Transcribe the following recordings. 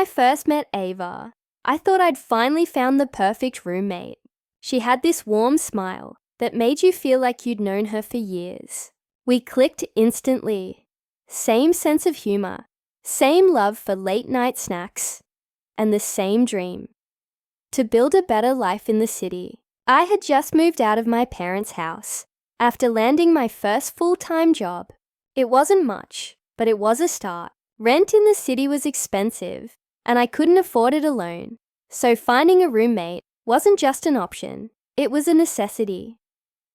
I first met Ava, I thought I'd finally found the perfect roommate. She had this warm smile that made you feel like you'd known her for years. We clicked instantly. Same sense of humor, same love for late-night snacks, and the same dream: to build a better life in the city. I had just moved out of my parents' house after landing my first full-time job. It wasn't much, but it was a start. Rent in the city was expensive, and I couldn't afford it alone. So finding a roommate wasn't just an option, it was a necessity.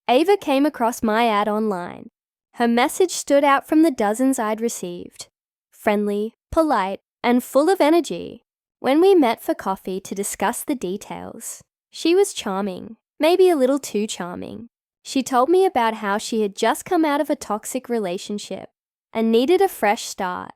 Ava came across my ad online. Her message stood out from the dozens I'd received. Friendly, polite, and full of energy. When we met for coffee to discuss the details, she was charming, maybe a little too charming. She told me about how she had just come out of a toxic relationship and needed a fresh start.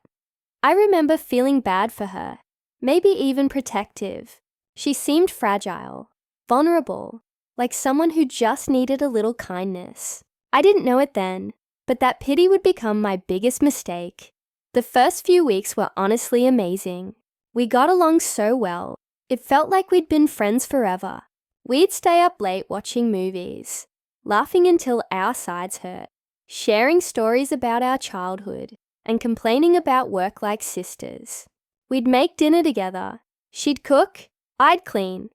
I remember feeling bad for her, maybe even protective. She seemed fragile, vulnerable, like someone who just needed a little kindness. I didn't know it then, but that pity would become my biggest mistake. The first few weeks were honestly amazing. We got along so well. It felt like we'd been friends forever. We'd stay up late watching movies, laughing until our sides hurt, sharing stories about our childhood, and complaining about work like sisters. We'd make dinner together. She'd cook, I'd clean.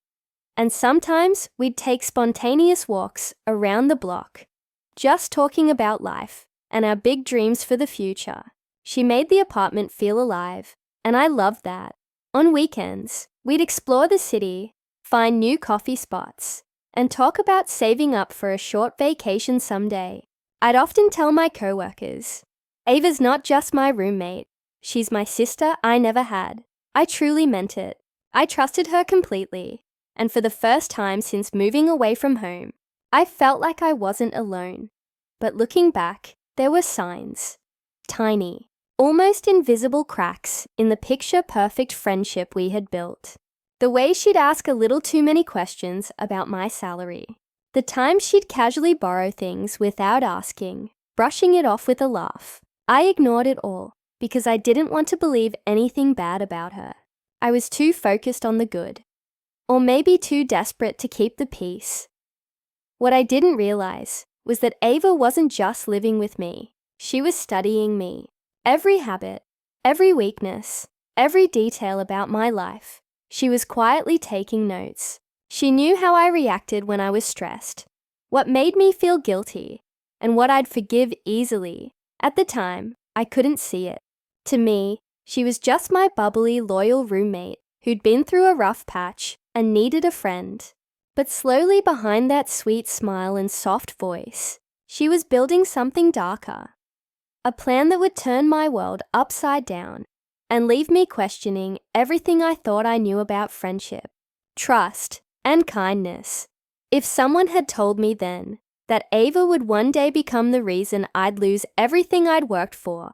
And sometimes we'd take spontaneous walks around the block, just talking about life and our big dreams for the future. She made the apartment feel alive, and I loved that. On weekends, we'd explore the city, find new coffee spots, and talk about saving up for a short vacation someday. I'd often tell my coworkers, Ava's not just my roommate, she's my sister I never had. I truly meant it. I trusted her completely, and for the first time since moving away from home, I felt like I wasn't alone. But looking back, there were signs. Tiny, almost invisible cracks in the picture-perfect friendship we had built. The way she'd ask a little too many questions about my salary. The times she'd casually borrow things without asking, brushing it off with a laugh. I ignored it all because I didn't want to believe anything bad about her. I was too focused on the good. Or maybe too desperate to keep the peace. What I didn't realize was that Ava wasn't just living with me. She was studying me. Every habit, every weakness, every detail about my life. She was quietly taking notes. She knew how I reacted when I was stressed, what made me feel guilty, and what I'd forgive easily. At the time, I couldn't see it. To me, she was just my bubbly, loyal roommate who'd been through a rough patch and needed a friend. But slowly behind that sweet smile and soft voice, she was building something darker. A plan that would turn my world upside down and leave me questioning everything I thought I knew about friendship, trust, and kindness. If someone had told me then that Ava would one day become the reason I'd lose everything I'd worked for,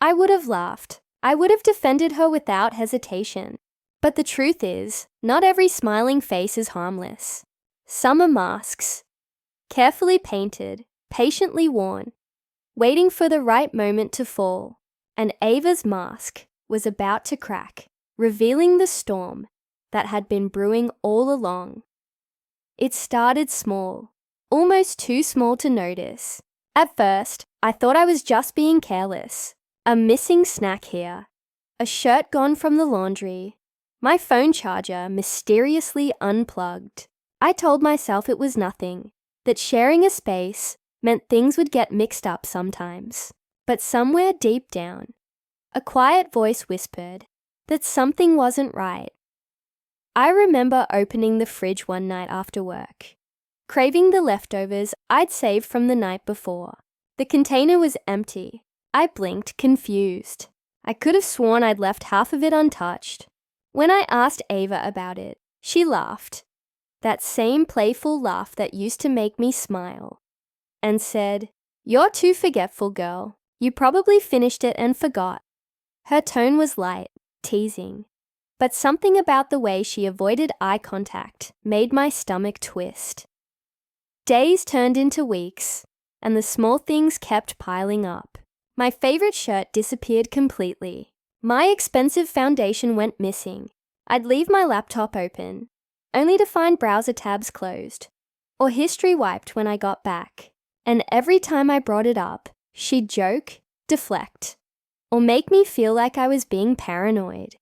I would have laughed. I would have defended her without hesitation. But the truth is, not every smiling face is harmless. Some are masks, carefully painted, patiently worn, waiting for the right moment to fall. And Ava's mask was about to crack, revealing the storm that had been brewing all along. It started small, almost too small to notice. At first, I thought I was just being careless. A missing snack here, a shirt gone from the laundry, my phone charger mysteriously unplugged. I told myself it was nothing, that sharing a space meant things would get mixed up sometimes. But somewhere deep down, a quiet voice whispered that something wasn't right. I remember opening the fridge one night after work, craving the leftovers I'd saved from the night before. The container was empty. I blinked, confused. I could have sworn I'd left half of it untouched. When I asked Ava about it, she laughed, that same playful laugh that used to make me smile, and said, "You're too forgetful, girl. You probably finished it and forgot." Her tone was light, teasing, but something about the way she avoided eye contact made my stomach twist. Days turned into weeks, and the small things kept piling up. My favorite shirt disappeared completely. My expensive foundation went missing. I'd leave my laptop open, only to find browser tabs closed, or history wiped when I got back. And every time I brought it up, she'd joke, deflect, or make me feel like I was being paranoid.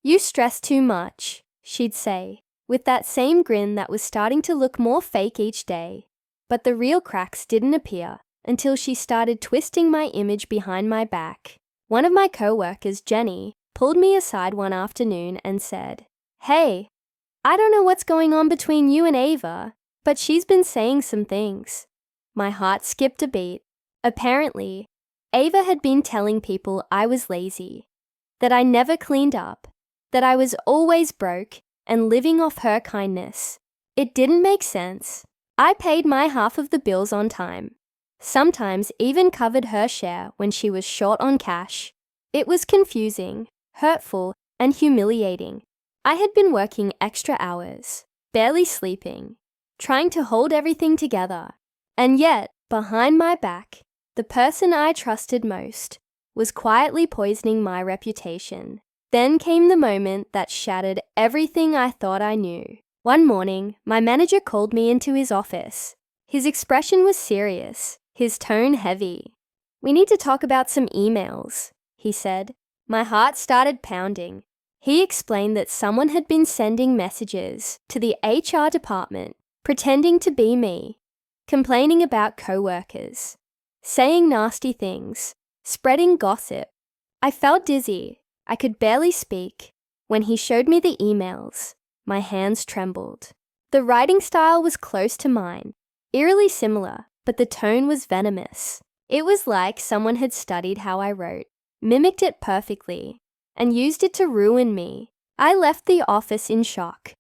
"You stress too much," she'd say, with that same grin that was starting to look more fake each day. But the real cracks didn't appear until she started twisting my image behind my back. One of my co-workers, Jenny, pulled me aside one afternoon and said, "Hey, I don't know what's going on between you and Ava, but she's been saying some things." My heart skipped a beat. Apparently, Ava had been telling people I was lazy, that I never cleaned up, that I was always broke and living off her kindness. It didn't make sense. I paid my half of the bills on time, sometimes even covered her share when she was short on cash. It was confusing, hurtful, and humiliating. I had been working extra hours, barely sleeping, trying to hold everything together. And yet, behind my back, the person I trusted most was quietly poisoning my reputation. Then came the moment that shattered everything I thought I knew. One morning, my manager called me into his office. His expression was serious, his tone heavy. "We need to talk about some emails," he said. My heart started pounding. He explained that someone had been sending messages to the HR department, pretending to be me, complaining about co-workers, saying nasty things, spreading gossip. I felt dizzy. I could barely speak. When he showed me the emails, my hands trembled. The writing style was close to mine, eerily similar, but the tone was venomous. It was like someone had studied how I wrote, mimicked it perfectly, and used it to ruin me. I left the office in shock,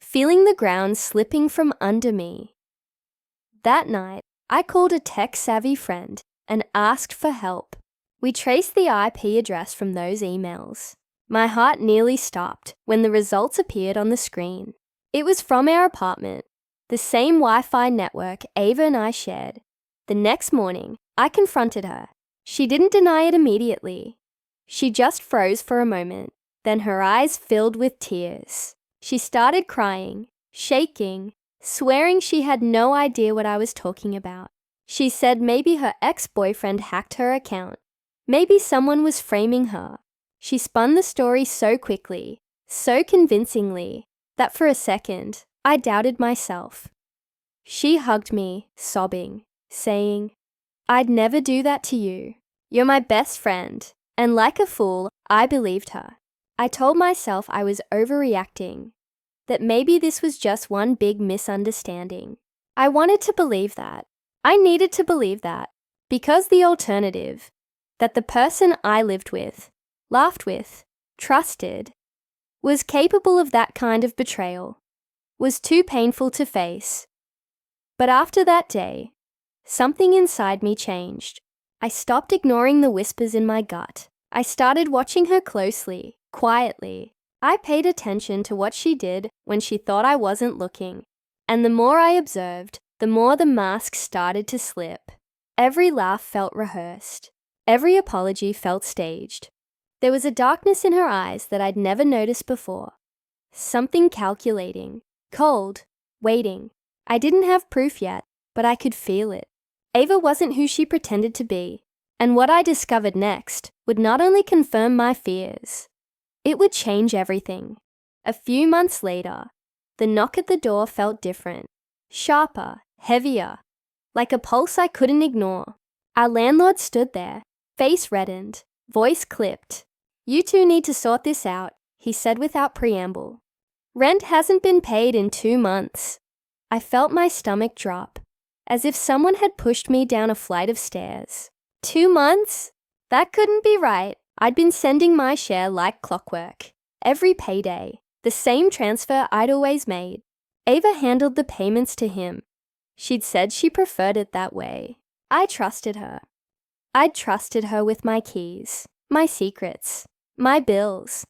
feeling the ground slipping from under me. That night, I called a tech-savvy friend and asked for help. We traced the IP address from those emails. My heart nearly stopped when the results appeared on the screen. It was from our apartment, the same Wi-Fi network Ava and I shared. The next morning, I confronted her. She didn't deny it immediately. She just froze for a moment, then her eyes filled with tears. She started crying, shaking, swearing she had no idea what I was talking about. She said maybe her ex-boyfriend hacked her account. Maybe someone was framing her. She spun the story so quickly, so convincingly, that for a second, I doubted myself. She hugged me, sobbing, saying, "I'd never do that to you. You're my best friend." And like a fool, I believed her. I told myself I was overreacting, that maybe this was just one big misunderstanding. I wanted to believe that. I needed to believe that, because the alternative, that the person I lived with, laughed with, trusted, was capable of that kind of betrayal, was too painful to face. But after that day, something inside me changed. I stopped ignoring the whispers in my gut. I started watching her closely, quietly. I paid attention to what she did when she thought I wasn't looking. And the more I observed, the more the mask started to slip. Every laugh felt rehearsed. Every apology felt staged. There was a darkness in her eyes that I'd never noticed before. Something calculating, cold, waiting. I didn't have proof yet, but I could feel it. Ava wasn't who she pretended to be, and what I discovered next would not only confirm my fears, it would change everything. A few months later, the knock at the door felt different, sharper, heavier, like a pulse I couldn't ignore. Our landlord stood there, face reddened, voice clipped. "You two need to sort this out," he said without preamble. "Rent hasn't been paid in 2 months." I felt my stomach drop, as if someone had pushed me down a flight of stairs. 2 months? That couldn't be right. I'd been sending my share like clockwork. Every payday, the same transfer I'd always made. Ava handled the payments to him. She'd said she preferred it that way. I trusted her. I'd trusted her with my keys, my secrets, my bills.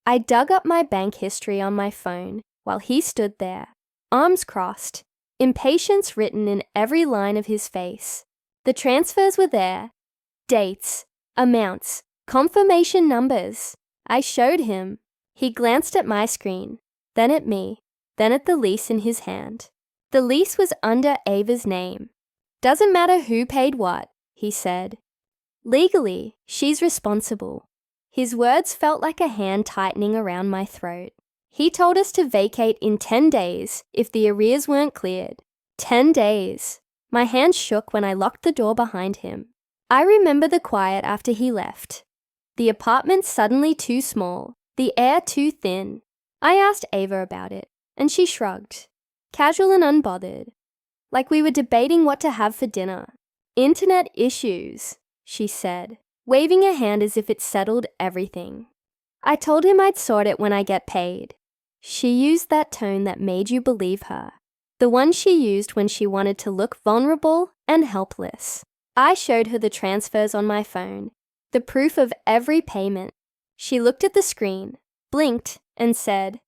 I dug up my bank history on my phone while he stood there, arms crossed, impatience written in every line of his face. The transfers were there. Dates, amounts, confirmation numbers. I showed him. He glanced at my screen, then at me, then at the lease in his hand. The lease was under Ava's name. Doesn't matter who paid what, he said. Legally, she's responsible. His words felt like a hand tightening around my throat. He told us to vacate in 10 days if the arrears weren't cleared. 10 days. My hand shook when I locked the door behind him. I remember the quiet after he left. The apartment suddenly too small, the air too thin. I asked Ava about it, and she shrugged, casual and unbothered, like we were debating what to have for dinner. Internet issues, she said, waving a hand as if it settled everything. I told him I'd sort it when I get paid. She used that tone that made you believe her, the one she used when she wanted to look vulnerable and helpless. I showed her the transfers on my phone, the proof of every payment. She looked at the screen, blinked, and said,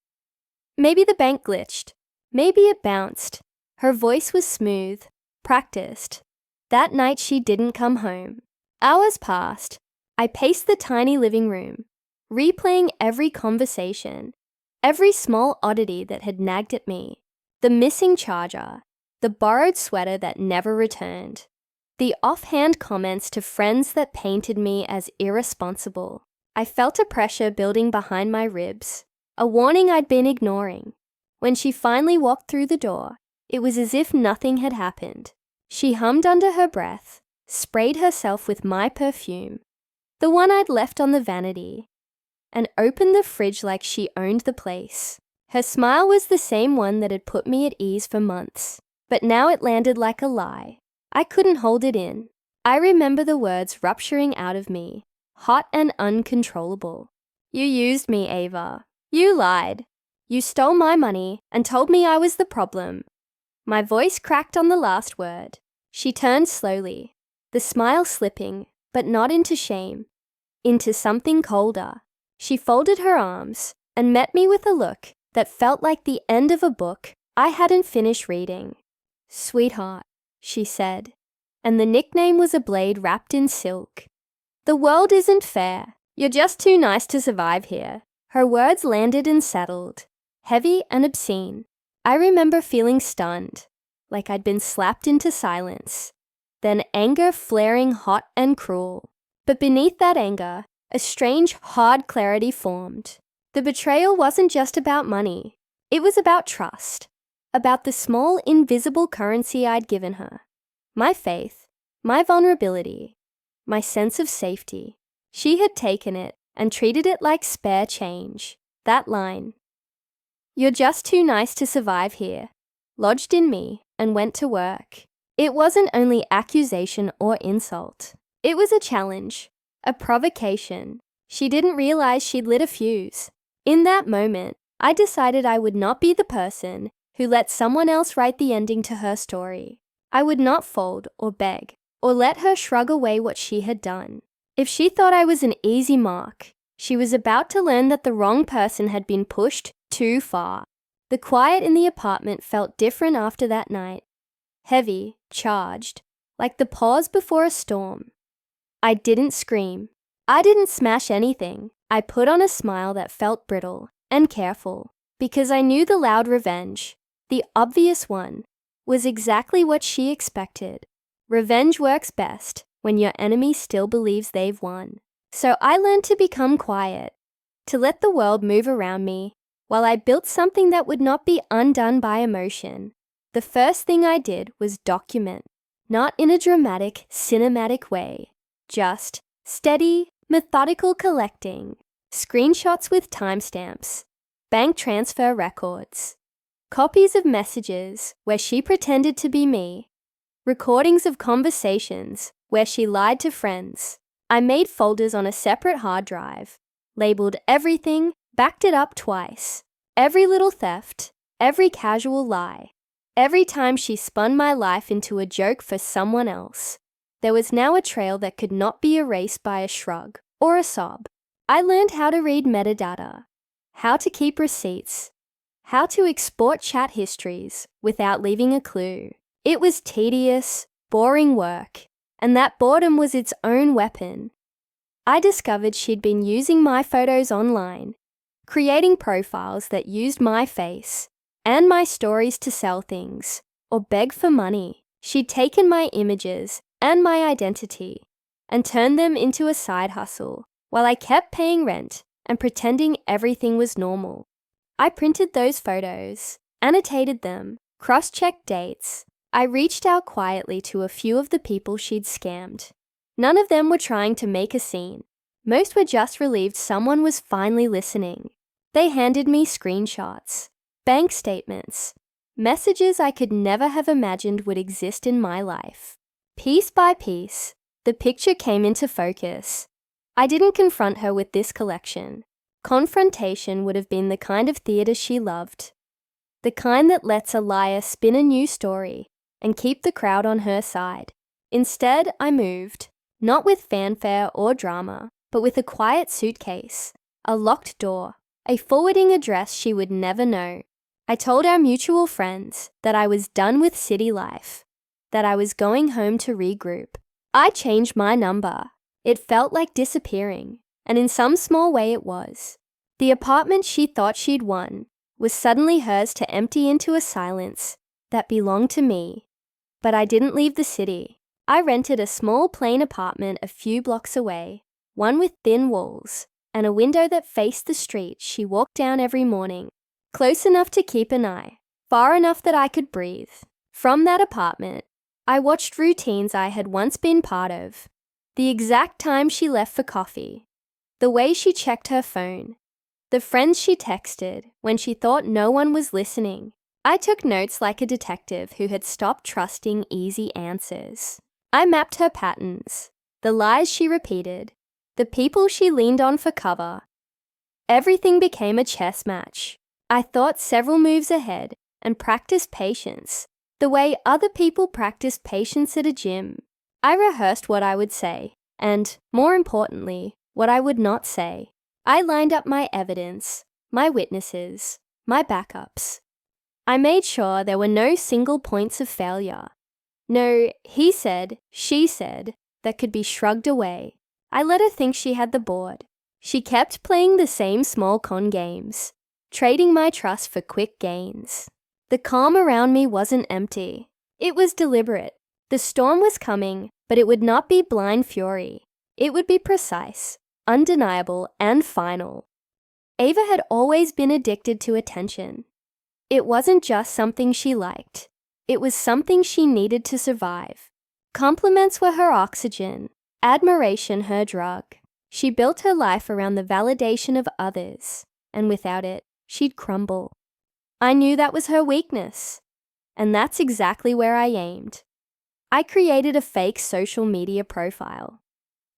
"Maybe the bank glitched. Maybe it bounced." Her voice was smooth, practiced. That night she didn't come home. Hours passed. I paced the tiny living room, replaying every conversation, every small oddity that had nagged at me. The missing charger, the borrowed sweater that never returned, the offhand comments to friends that painted me as irresponsible. I felt a pressure building behind my ribs, a warning I'd been ignoring. When she finally walked through the door, it was as if nothing had happened. She hummed under her breath, sprayed herself with my perfume, the one I'd left on the vanity, and opened the fridge like she owned the place. Her smile was the same one that had put me at ease for months, but now it landed like a lie. I couldn't hold it in. I remember the words rupturing out of me, hot and uncontrollable. "You used me, Ava. You lied. You stole my money and told me I was the problem." My voice cracked on the last word. She turned slowly, the smile slipping, but not into shame, into something colder. She folded her arms and met me with a look that felt like the end of a book I hadn't finished reading. "Sweetheart," she said, and the nickname was a blade wrapped in silk. "The world isn't fair. You're just too nice to survive here." Her words landed and settled, heavy and obscene. I remember feeling stunned, like I'd been slapped into silence. Then anger flaring hot and cruel. But beneath that anger, a strange, hard clarity formed. The betrayal wasn't just about money. It was about trust, about the small, invisible currency I'd given her. My faith, my vulnerability, my sense of safety. She had taken it and treated it like spare change. That line, "You're just too nice to survive here," lodged in me and went to work. It wasn't only accusation or insult. It was a challenge, a provocation. She didn't realize she'd lit a fuse. In that moment, I decided I would not be the person who let someone else write the ending to her story. I would not fold or beg or let her shrug away what she had done. If she thought I was an easy mark, she was about to learn that the wrong person had been pushed too far. The quiet in the apartment felt different after that night. Heavy, charged, like the pause before a storm. I didn't scream. I didn't smash anything. I put on a smile that felt brittle and careful, because I knew the loud revenge, the obvious one, was exactly what she expected. Revenge works best when your enemy still believes they've won. So I learned to become quiet, to let the world move around me, while I built something that would not be undone by emotion. The first thing I did was document, not in a dramatic, cinematic way, just steady, methodical collecting, screenshots with timestamps, bank transfer records, copies of messages where she pretended to be me, recordings of conversations where she lied to friends. I made folders on a separate hard drive, labeled everything, backed it up twice. Every little theft, every casual lie, every time she spun my life into a joke for someone else. There was now a trail that could not be erased by a shrug or a sob. I learned how to read metadata, how to keep receipts, how to export chat histories without leaving a clue. It was tedious, boring work, and that boredom was its own weapon. I discovered she'd been using my photos online, creating profiles that used my face and my stories to sell things or beg for money. She'd taken my images and my identity and turned them into a side hustle while I kept paying rent and pretending everything was normal. I printed those photos, annotated them, cross-checked dates. I reached out quietly to a few of the people she'd scammed. None of them were trying to make a scene. Most were just relieved someone was finally listening. They handed me screenshots, bank statements, messages I could never have imagined would exist in my life. Piece by piece, the picture came into focus. I didn't confront her with this collection. Confrontation would have been the kind of theater she loved. The kind that lets a liar spin a new story and keep the crowd on her side. Instead, I moved, not with fanfare or drama, but with a quiet suitcase, a locked door, a forwarding address she would never know. I told our mutual friends that I was done with city life, that I was going home to regroup. I changed my number. It felt like disappearing, and in some small way it was. The apartment she thought she'd won was suddenly hers to empty into a silence that belonged to me. But I didn't leave the city. I rented a small plain apartment a few blocks away, one with thin walls and a window that faced the street she walked down every morning, close enough to keep an eye, far enough that I could breathe. From that apartment, I watched routines I had once been part of. The exact time she left for coffee, the way she checked her phone, the friends she texted when she thought no one was listening. I took notes like a detective who had stopped trusting easy answers. I mapped her patterns, the lies she repeated, the people she leaned on for cover. Everything became a chess match. I thought several moves ahead and practiced patience, the way other people practice patience at a gym. I rehearsed what I would say, and, more importantly, what I would not say. I lined up my evidence, my witnesses, my backups. I made sure there were no single points of failure. No he said, she said that could be shrugged away. I let her think she had the board. She kept playing the same small con games, trading my trust for quick gains. The calm around me wasn't empty. It was deliberate. The storm was coming, but it would not be blind fury. It would be precise, undeniable, and final. Ava had always been addicted to attention. It wasn't just something she liked. It was something she needed to survive. Compliments were her oxygen, admiration her drug. She built her life around the validation of others, and without it, she'd crumble. I knew that was her weakness, and that's exactly where I aimed. I created a fake social media profile,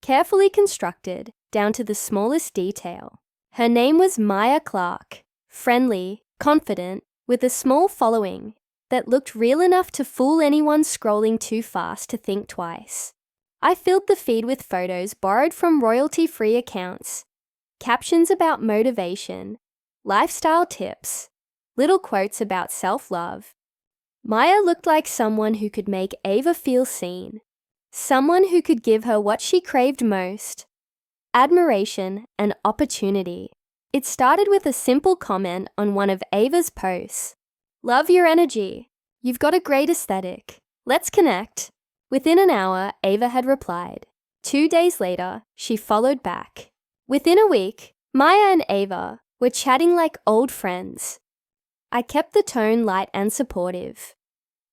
carefully constructed down to the smallest detail. Her name was Maya Clark, friendly, confident, with a small following that looked real enough to fool anyone scrolling too fast to think twice. I filled the feed with photos borrowed from royalty-free accounts, captions about motivation, lifestyle tips, little quotes about self-love. Maya looked like someone who could make Ava feel seen, someone who could give her what she craved most: admiration and opportunity. It started with a simple comment on one of Ava's posts. "Love your energy. You've got a great aesthetic. Let's connect." Within an hour, Ava had replied. 2 days later, she followed back. Within a week, Maya and Ava were chatting like old friends. I kept the tone light and supportive,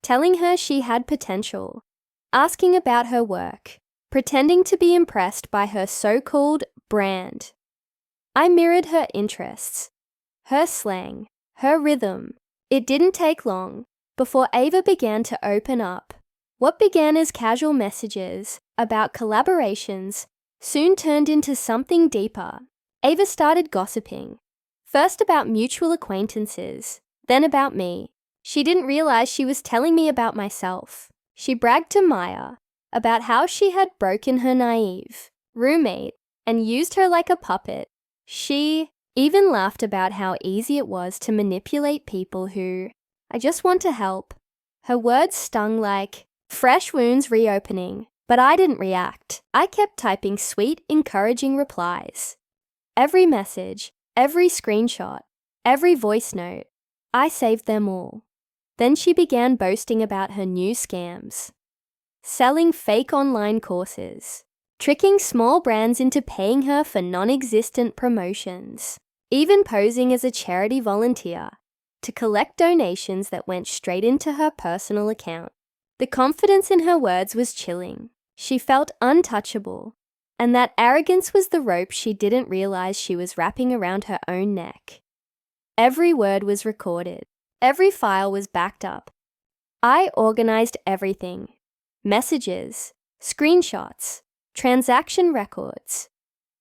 telling her she had potential, asking about her work, pretending to be impressed by her so-called brand. I mirrored her interests, her slang, her rhythm. It didn't take long before Ava began to open up. What began as casual messages about collaborations soon turned into something deeper. Ava started gossiping, first about mutual acquaintances, then about me. She didn't realize she was telling me about myself. She bragged to Maya about how she had broken her naive roommate and used her like a puppet. She even laughed about how easy it was to manipulate people who, "I just want to help." Her words stung like fresh wounds reopening. But I didn't react. I kept typing sweet, encouraging replies. Every message, every screenshot, every voice note, I saved them all. Then she began boasting about her new scams. Selling fake online courses. Tricking small brands into paying her for non-existent promotions. Even posing as a charity volunteer to collect donations that went straight into her personal account. The confidence in her words was chilling. She felt untouchable, and that arrogance was the rope she didn't realize she was wrapping around her own neck. Every word was recorded. Every file was backed up. I organized everything. Messages, screenshots, transaction records,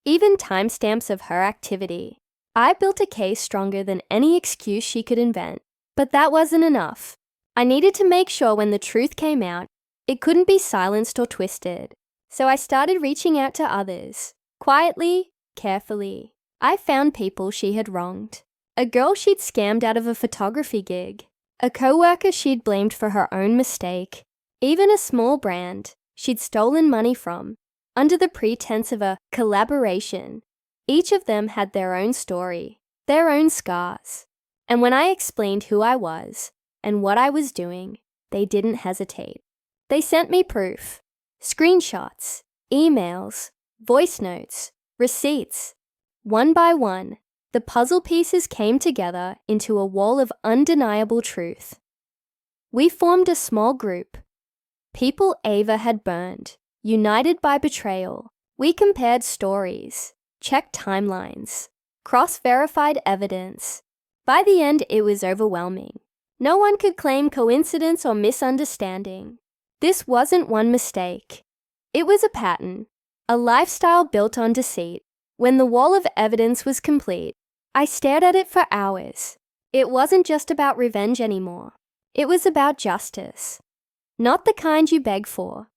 even timestamps of her activity. I built a case stronger than any excuse she could invent. But that wasn't enough. I needed to make sure when the truth came out, it couldn't be silenced or twisted. So I started reaching out to others. Quietly, carefully. I found people she had wronged. A girl she'd scammed out of a photography gig. A coworker she'd blamed for her own mistake. Even a small brand she'd stolen money from, under the pretense of a collaboration. Each of them had their own story, their own scars. And when I explained who I was and what I was doing, they didn't hesitate. They sent me proof. Screenshots, emails, voice notes, receipts. One by one, the puzzle pieces came together into a wall of undeniable truth. We formed a small group. People Ava had burned, united by betrayal. We compared stories, checked timelines, cross-verified evidence. By the end, it was overwhelming. No one could claim coincidence or misunderstanding. This wasn't one mistake. It was a pattern, a lifestyle built on deceit. When the wall of evidence was complete, I stared at it for hours. It wasn't just about revenge anymore. It was about justice. Not the kind you beg for,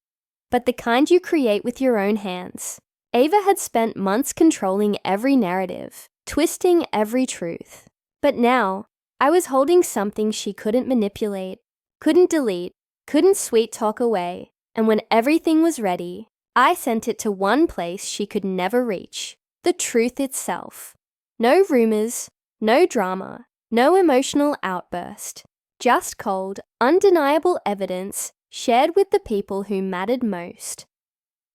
but the kind you create with your own hands. Ava had spent months controlling every narrative, twisting every truth. But now, I was holding something she couldn't manipulate, couldn't delete, couldn't sweet talk away. And when everything was ready, I sent it to one place she could never reach, the truth itself. No rumors, no drama, no emotional outburst. Just cold, undeniable evidence shared with the people who mattered most.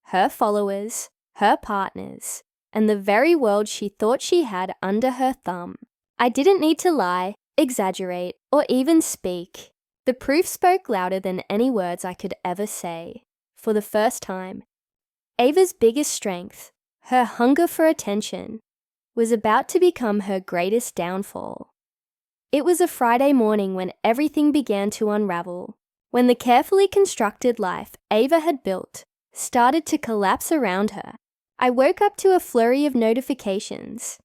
Her followers, her partners, and the very world she thought she had under her thumb. I didn't need to lie, exaggerate, or even speak. The proof spoke louder than any words I could ever say. For the first time, Ava's biggest strength, her hunger for attention, was about to become her greatest downfall. It was a Friday morning when everything began to unravel, when the carefully constructed life Ava had built started to collapse around her. I woke up to a flurry of notifications.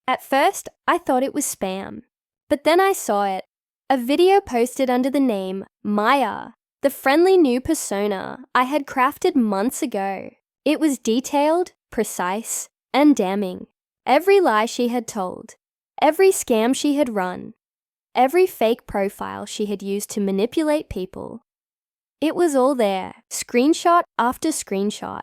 At first, I thought it was spam, but then I saw it. A video posted under the name Maya, the friendly new persona I had crafted months ago. It was detailed, precise, and damning. Every lie she had told, every scam she had run, every fake profile she had used to manipulate people. It was all there, screenshot after screenshot,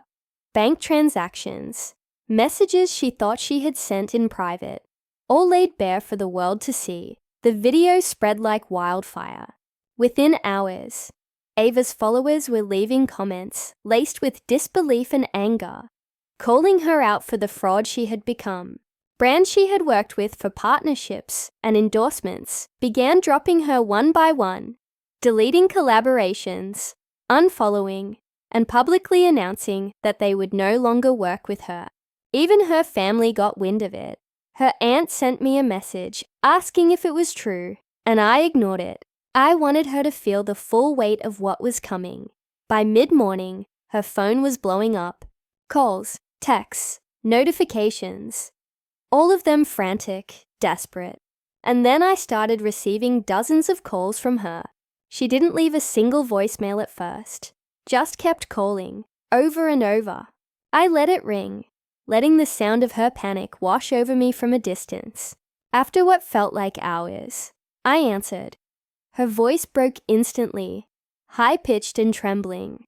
bank transactions, messages she thought she had sent in private, all laid bare for the world to see. The video spread like wildfire. Within hours, Ava's followers were leaving comments laced with disbelief and anger, calling her out for the fraud she had become. Brands she had worked with for partnerships and endorsements began dropping her one by one, deleting collaborations, unfollowing, and publicly announcing that they would no longer work with her. Even her family got wind of it. Her aunt sent me a message asking if it was true, and I ignored it. I wanted her to feel the full weight of what was coming. By mid-morning, her phone was blowing up. Calls, texts, notifications. All of them frantic, desperate. And then I started receiving dozens of calls from her. She didn't leave a single voicemail at first, just kept calling, over and over. I let it ring, letting the sound of her panic wash over me from a distance. After what felt like hours, I answered. Her voice broke instantly, high-pitched and trembling.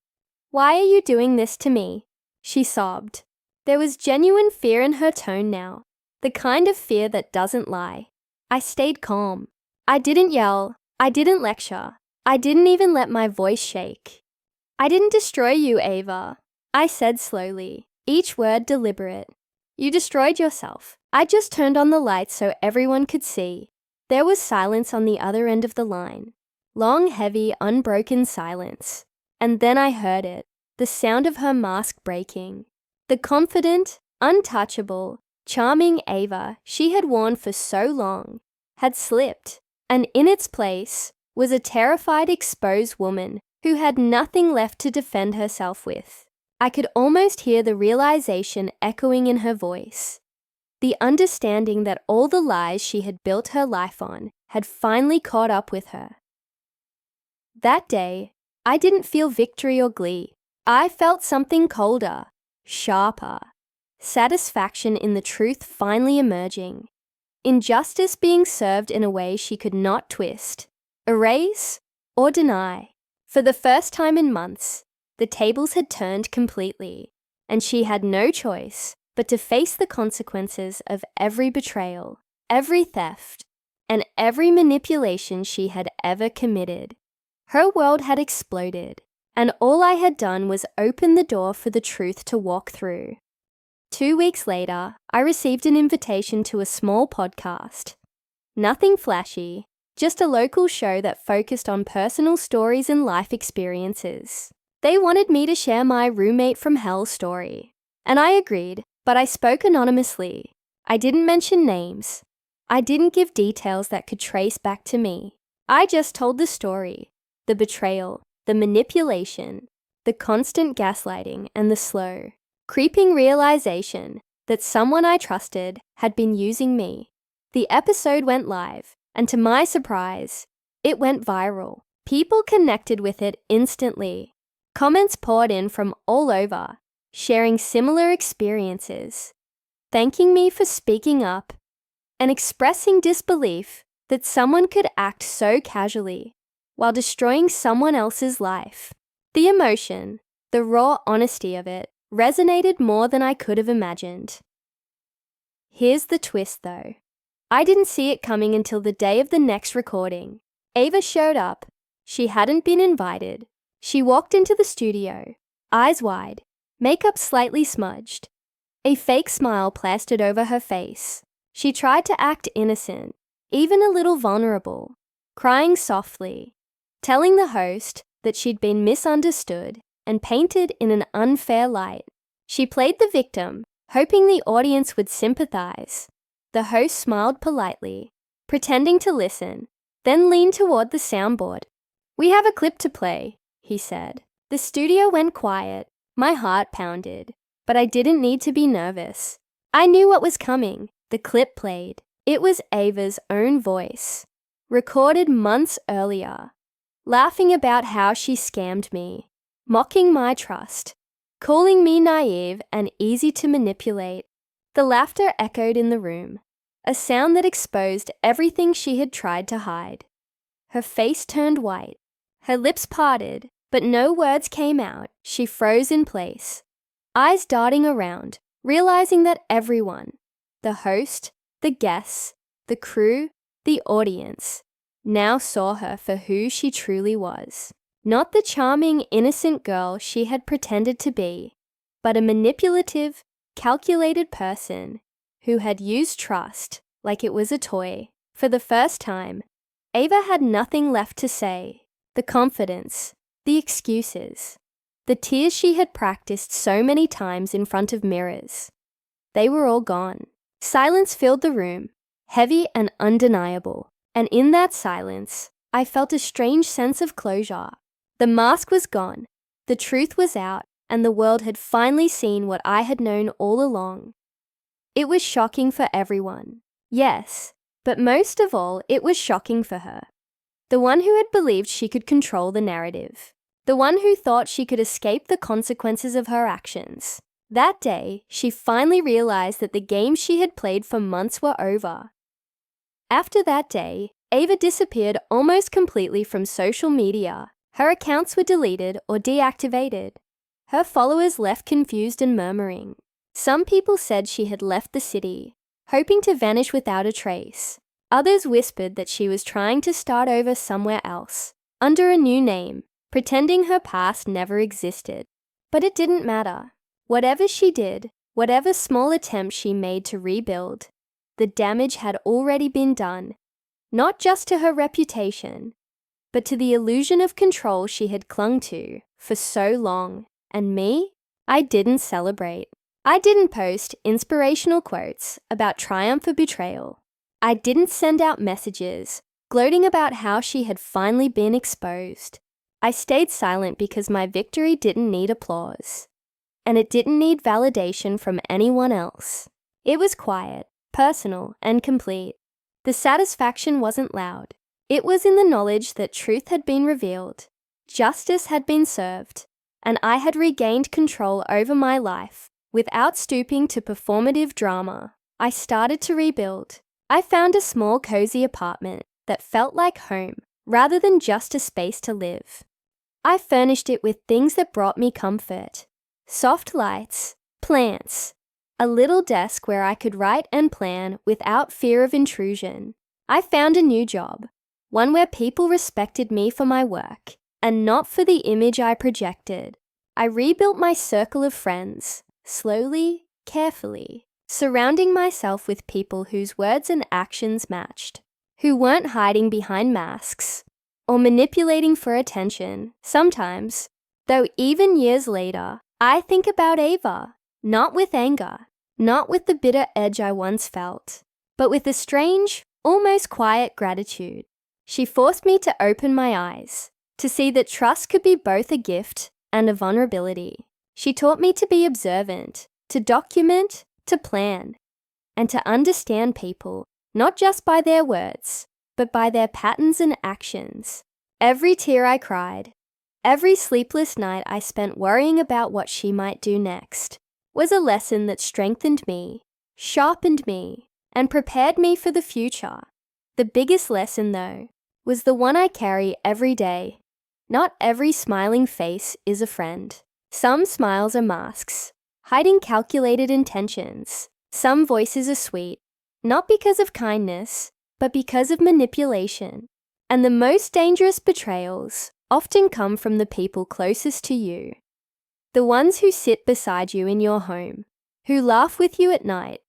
Why are you doing this to me? She sobbed. There was genuine fear in her tone now, the kind of fear that doesn't lie. I stayed calm. I didn't yell. I didn't lecture. I didn't even let my voice shake. I didn't destroy you, Ava. I said slowly, each word deliberate. You destroyed yourself. I just turned on the lights so everyone could see. There was silence on the other end of the line. Long, heavy, unbroken silence. And then I heard it, the sound of her mask breaking. The confident, untouchable, charming Ava she had worn for so long had slipped, and in its place was a terrified, exposed woman who had nothing left to defend herself with. I could almost hear the realization echoing in her voice. The understanding that all the lies she had built her life on had finally caught up with her. That day, I didn't feel victory or glee. I felt something colder, sharper. Satisfaction in the truth finally emerging. Injustice being served in a way she could not twist, erase, or deny. For the first time in months, the tables had turned completely, and she had no choice but to face the consequences of every betrayal, every theft, and every manipulation she had ever committed. Her world had exploded, and all I had done was open the door for the truth to walk through. 2 weeks later, I received an invitation to a small podcast. Nothing flashy, just a local show that focused on personal stories and life experiences. They wanted me to share my roommate from hell story, and I agreed, but I spoke anonymously. I didn't mention names. I didn't give details that could trace back to me. I just told the story, the betrayal, the manipulation, the constant gaslighting, and the slow, creeping realization that someone I trusted had been using me. The episode went live, and to my surprise, it went viral. People connected with it instantly. Comments poured in from all over, sharing similar experiences, thanking me for speaking up, and expressing disbelief that someone could act so casually while destroying someone else's life. The emotion, the raw honesty of it, resonated more than I could have imagined. Here's the twist though. I didn't see it coming until the day of the next recording. Ava showed up. She hadn't been invited. She walked into the studio, eyes wide, makeup slightly smudged, a fake smile plastered over her face. She tried to act innocent, even a little vulnerable, crying softly, telling the host that she'd been misunderstood and painted in an unfair light. She played the victim, hoping the audience would sympathize. The host smiled politely, pretending to listen, then leaned toward the soundboard. "We have a clip to play," he said. The studio went quiet. My heart pounded, but I didn't need to be nervous. I knew what was coming. The clip played. It was Ava's own voice, recorded months earlier, laughing about how she scammed me, mocking my trust, calling me naive and easy to manipulate. The laughter echoed in the room, a sound that exposed everything she had tried to hide. Her face turned white, her lips parted, but no words came out. She froze in place, eyes darting around, realizing that everyone, the host, the guests, the crew, the audience, now saw her for who she truly was. Not the charming, innocent girl she had pretended to be, but a manipulative, calculated person who had used trust like it was a toy. For the first time, Ava had nothing left to say. The confidence, the excuses, the tears she had practiced so many times in front of mirrors. They were all gone. Silence filled the room, heavy and undeniable. And in that silence, I felt a strange sense of closure. The mask was gone, the truth was out, and the world had finally seen what I had known all along. It was shocking for everyone. Yes, but most of all, it was shocking for her. The one who had believed she could control the narrative. The one who thought she could escape the consequences of her actions. That day, she finally realized that the games she had played for months were over. After that day, Ava disappeared almost completely from social media. Her accounts were deleted or deactivated. Her followers left confused and murmuring. Some people said she had left the city, hoping to vanish without a trace. Others whispered that she was trying to start over somewhere else, under a new name, pretending her past never existed. But it didn't matter. Whatever she did, whatever small attempt she made to rebuild, the damage had already been done, not just to her reputation, but to the illusion of control she had clung to for so long. And me? I didn't celebrate. I didn't post inspirational quotes about triumph or betrayal. I didn't send out messages gloating about how she had finally been exposed. I stayed silent because my victory didn't need applause, and it didn't need validation from anyone else. It was quiet, personal, and complete. The satisfaction wasn't loud. It was in the knowledge that truth had been revealed, justice had been served, and I had regained control over my life without stooping to performative drama. I started to rebuild. I found a small, cozy apartment that felt like home rather than just a space to live. I furnished it with things that brought me comfort: soft lights, plants, a little desk where I could write and plan without fear of intrusion. I found a new job, one where people respected me for my work and not for the image I projected. I rebuilt my circle of friends, slowly, carefully, surrounding myself with people whose words and actions matched, who weren't hiding behind masks or manipulating for attention. Sometimes, though even years later, I think about Ava, not with anger, not with the bitter edge I once felt, but with a strange, almost quiet gratitude. She forced me to open my eyes, to see that trust could be both a gift and a vulnerability. She taught me to be observant, to document, to plan, and to understand people, not just by their words, but by their patterns and actions. Every tear I cried, every sleepless night I spent worrying about what she might do next, was a lesson that strengthened me, sharpened me, and prepared me for the future. The biggest lesson, though, was the one I carry every day. Not every smiling face is a friend. Some smiles are masks, hiding calculated intentions. Some voices are sweet, not because of kindness, but because of manipulation. And the most dangerous betrayals often come from the people closest to you. The ones who sit beside you in your home, who laugh with you at night,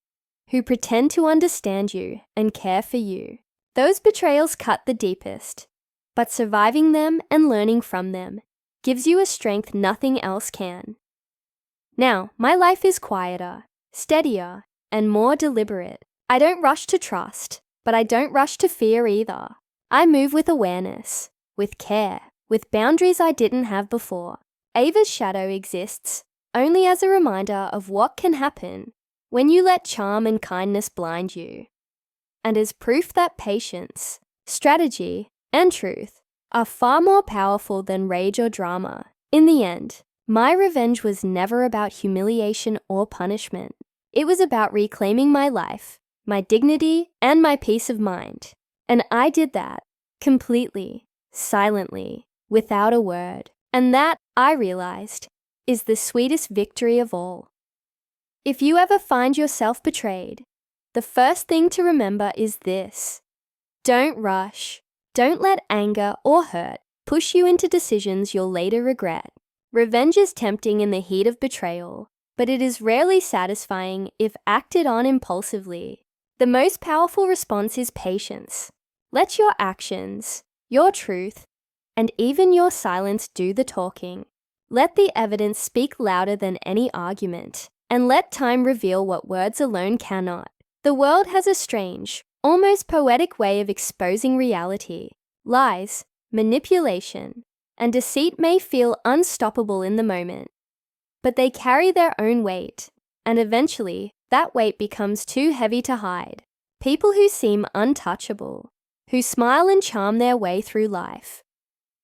who pretend to understand you and care for you. Those betrayals cut the deepest, but surviving them and learning from them gives you a strength nothing else can. Now, my life is quieter, steadier, and more deliberate. I don't rush to trust, but I don't rush to fear either. I move with awareness, with care, with boundaries I didn't have before. Ava's shadow exists only as a reminder of what can happen when you let charm and kindness blind you, and as proof that patience, strategy, and truth are far more powerful than rage or drama. In the end, my revenge was never about humiliation or punishment. It was about reclaiming my life, my dignity, and my peace of mind. And I did that completely, silently, without a word. And that, I realized, is the sweetest victory of all. If you ever find yourself betrayed, the first thing to remember is this: don't rush. Don't let anger or hurt push you into decisions you'll later regret. Revenge is tempting in the heat of betrayal, but it is rarely satisfying if acted on impulsively. The most powerful response is patience. Let your actions, your truth, and even your silence do the talking. Let the evidence speak louder than any argument, and let time reveal what words alone cannot. The world has a strange, almost poetic way of exposing reality. Lies, manipulation, and deceit may feel unstoppable in the moment, but they carry their own weight, and eventually that weight becomes too heavy to hide. People who seem untouchable, who smile and charm their way through life,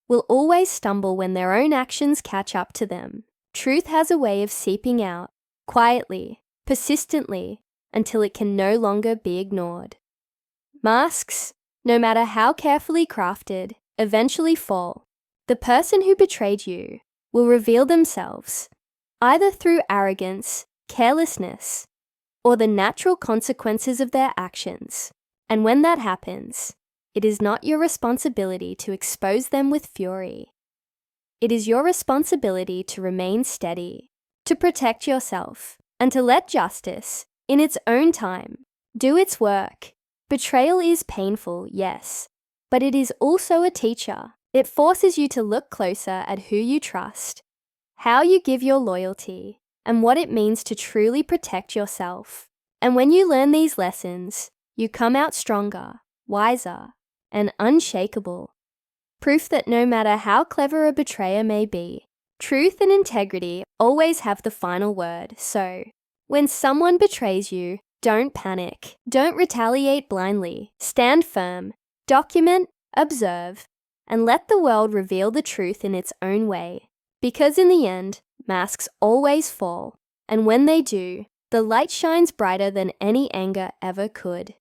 will always stumble when their own actions catch up to them. Truth has a way of seeping out, quietly, persistently, until it can no longer be ignored. Masks, no matter how carefully crafted, eventually fall. The person who betrayed you will reveal themselves, either through arrogance, carelessness, or the natural consequences of their actions. And when that happens, it is not your responsibility to expose them with fury. It is your responsibility to remain steady, to protect yourself, and to let justice, in its own time, do its work. Betrayal is painful, yes, but it is also a teacher. It forces you to look closer at who you trust, how you give your loyalty, and what it means to truly protect yourself. And when you learn these lessons, you come out stronger, wiser, and unshakable. Proof that no matter how clever a betrayer may be, truth and integrity always have the final word. So, when someone betrays you, don't panic. Don't retaliate blindly. Stand firm. Document, observe, and let the world reveal the truth in its own way. Because in the end, masks always fall, and when they do, the light shines brighter than any anger ever could.